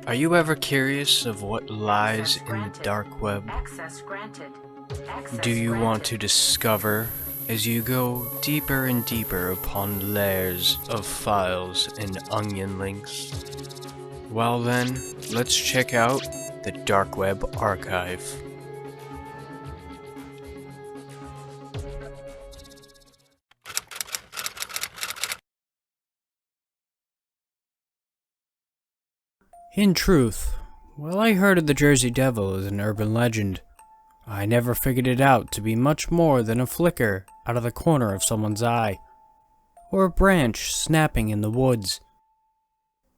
Are you ever curious of what lies in the dark web? Do you want to discover as you go deeper and deeper upon layers of files and onion links? Well then, let's check out the Dark Web Archive. In truth, while I heard of the Jersey Devil as an urban legend, I never figured it out to be much more than a flicker out of the corner of someone's eye, or a branch snapping in the woods.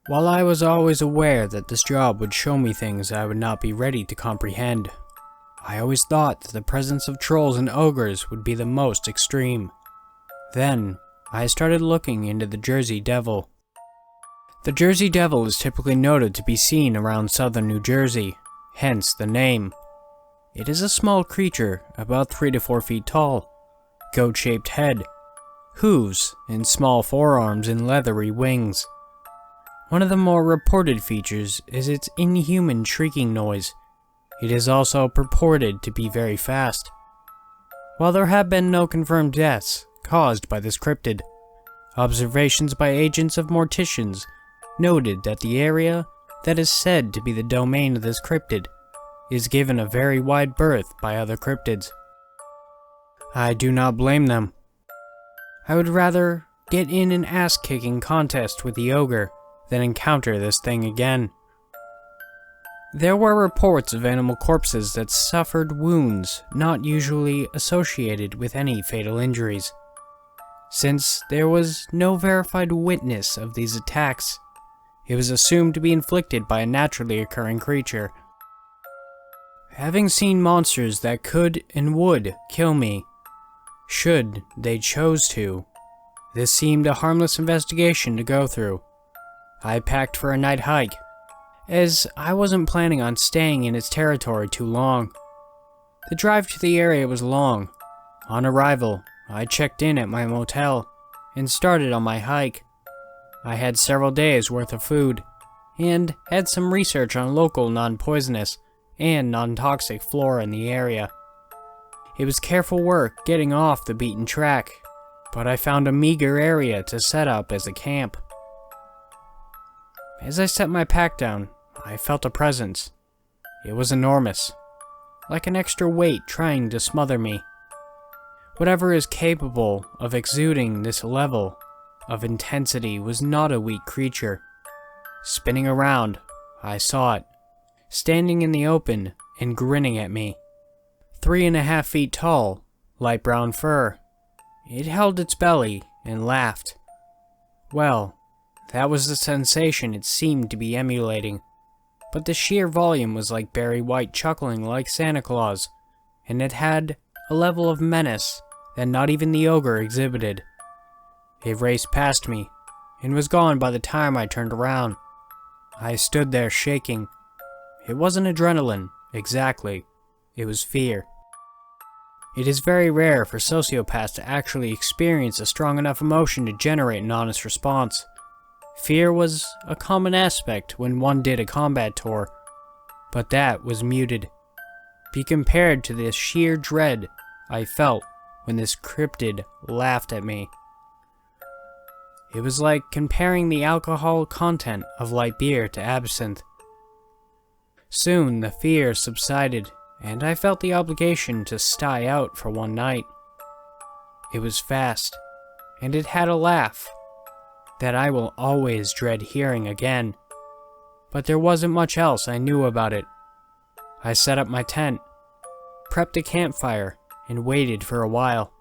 While I was always aware that this job would show me things I would not be ready to comprehend, I always thought that the presence of trolls and ogres would be the most extreme. Then, I started looking into the Jersey Devil. The Jersey Devil is typically noted to be seen around southern New Jersey, hence the name. It is a small creature, about 3 to 4 feet tall, goat-shaped head, hooves, and small forearms and leathery wings. One of the more reported features is its inhuman shrieking noise. It is also purported to be very fast. While there have been no confirmed deaths caused by this cryptid, observations by agents of morticians noted that the area that is said to be the domain of this cryptid is given a very wide berth by other cryptids. I do not blame them. I would rather get in an ass-kicking contest with the ogre than encounter this thing again. There were reports of animal corpses that suffered wounds not usually associated with any fatal injuries. Since there was no verified witness of these attacks, it was assumed to be inflicted by a naturally occurring creature. Having seen monsters that could and would kill me, should they chose to, this seemed a harmless investigation to go through. I packed for a night hike, as I wasn't planning on staying in its territory too long. The drive to the area was long. On arrival, I checked in at my motel and started on my hike. I had several days worth of food, and had some research on local non-poisonous and non-toxic flora in the area. It was careful work getting off the beaten track, but I found a meager area to set up as a camp. As I set my pack down, I felt a presence. It was enormous, like an extra weight trying to smother me. Whatever is capable of exuding this level of intensity was not a weak creature. Spinning around, I saw it, standing in the open and grinning at me. 3.5 feet tall, light brown fur. It held its belly and laughed. Well, that was the sensation it seemed to be emulating, but the sheer volume was like Barry White chuckling like Santa Claus, and it had a level of menace that not even the ogre exhibited. It raced past me, and was gone by the time I turned around. I stood there shaking. It wasn't adrenaline, exactly. It was fear. It is very rare for sociopaths to actually experience a strong enough emotion to generate an honest response. Fear was a common aspect when one did a combat tour, but that was muted. Be compared to the sheer dread I felt when this cryptid laughed at me. It was like comparing the alcohol content of light beer to absinthe. Soon the fear subsided, and I felt the obligation to stay out for one night. It was fast, and it had a laugh that I will always dread hearing again. But there wasn't much else I knew about it. I set up my tent, prepped a campfire, and waited for a while.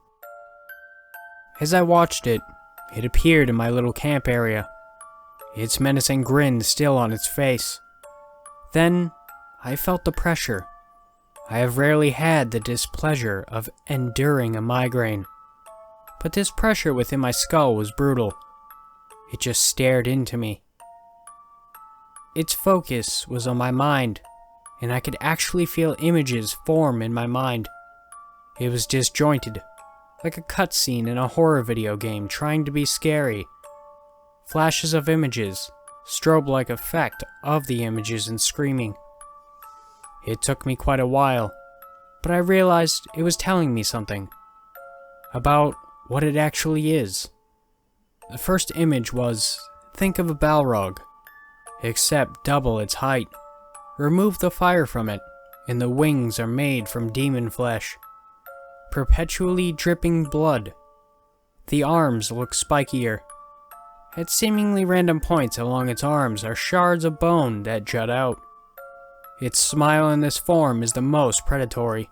As I watched it, it appeared in my little camp area, its menacing grin still on its face. Then, I felt the pressure. I have rarely had the displeasure of enduring a migraine, but this pressure within my skull was brutal. It just stared into me. Its focus was on my mind, and I could actually feel images form in my mind. It was disjointed, like a cutscene in a horror video game trying to be scary. Flashes of images, strobe-like effect of the images and screaming. It took me quite a while, but I realized it was telling me something about what it actually is. The first image was, think of a Balrog, except double its height. Remove the fire from it, and the wings are made from demon flesh, perpetually dripping blood. The arms look spikier. At seemingly random points along its arms are shards of bone that jut out. Its smile in this form is the most predatory,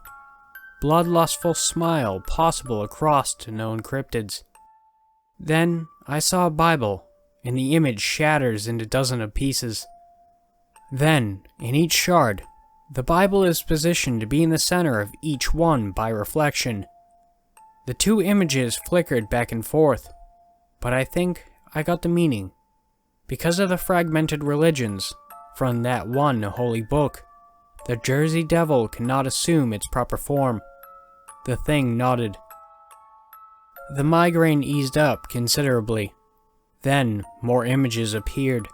bloodlustful smile possible across to known cryptids. Then I saw a Bible, and the image shatters into dozens of pieces. Then, in each shard, the Bible is positioned to be in the center of each one by reflection. The two images flickered back and forth, but I think I got the meaning. Because of the fragmented religions from that one holy book, the Jersey Devil cannot assume its proper form. The thing nodded. The migraine eased up considerably. Then more images appeared.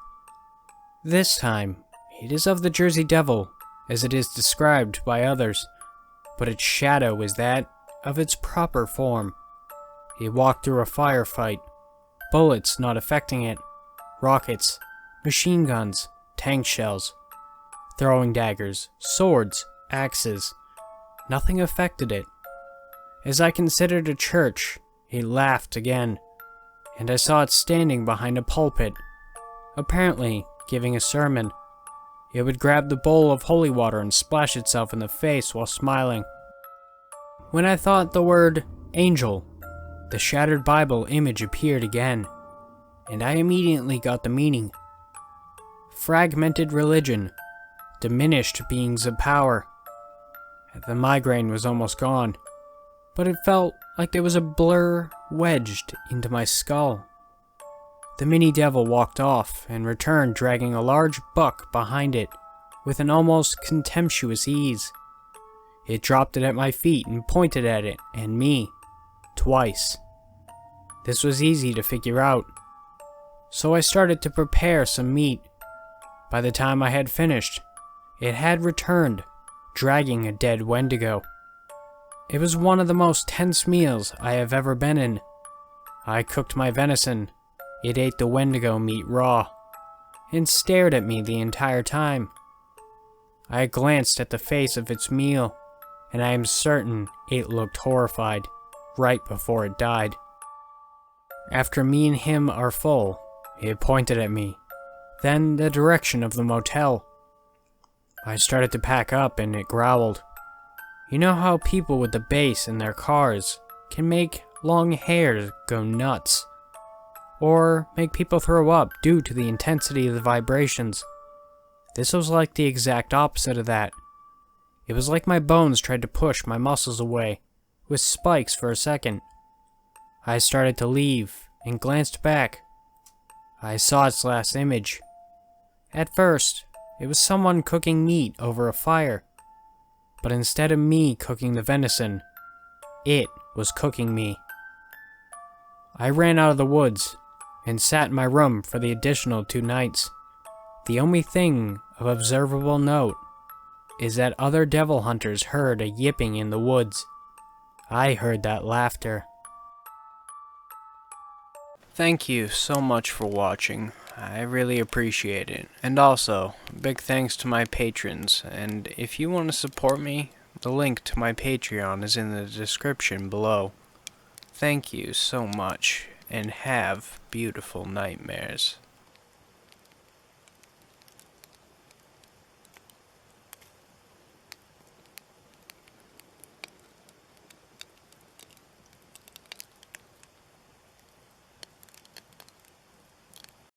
This time, it is of the Jersey Devil, as it is described by others, but its shadow is that of its proper form. It walked through a firefight, bullets not affecting it, rockets, machine guns, tank shells, throwing daggers, swords, axes. Nothing affected it. As I considered a church, it laughed again, and I saw it standing behind a pulpit, apparently giving a sermon. It would grab the bowl of holy water and splash itself in the face while smiling. When I thought the word angel, the shattered Bible image appeared again, and I immediately got the meaning. Fragmented religion, diminished beings of power. The migraine was almost gone, but it felt like there was a blur wedged into my skull. The mini devil walked off and returned dragging a large buck behind it with an almost contemptuous ease. It dropped it at my feet and pointed at it and me, twice. This was easy to figure out, so I started to prepare some meat. By the time I had finished, it had returned, dragging a dead Wendigo. It was one of the most tense meals I have ever been in. I cooked my venison. It ate the Wendigo meat raw, and stared at me the entire time. I glanced at the face of its meal, and I am certain it looked horrified, right before it died. After me and him are full, it pointed at me, then the direction of the motel. I started to pack up and it growled. You know how people with the bass in their cars can make long hairs go nuts? Or make people throw up due to the intensity of the vibrations? This was like the exact opposite of that. It was like my bones tried to push my muscles away, with spikes for a second. I started to leave, and glanced back. I saw its last image. At first, it was someone cooking meat over a fire. But instead of me cooking the venison, it was cooking me. I ran out of the woods, and sat in my room for the additional 2 nights. The only thing of observable note is that other devil hunters heard a yipping in the woods. I heard that laughter. Thank you so much for watching. I really appreciate it. And also, big thanks to my patrons. And if you want to support me, the link to my Patreon is in the description below. Thank you so much, and have beautiful nightmares.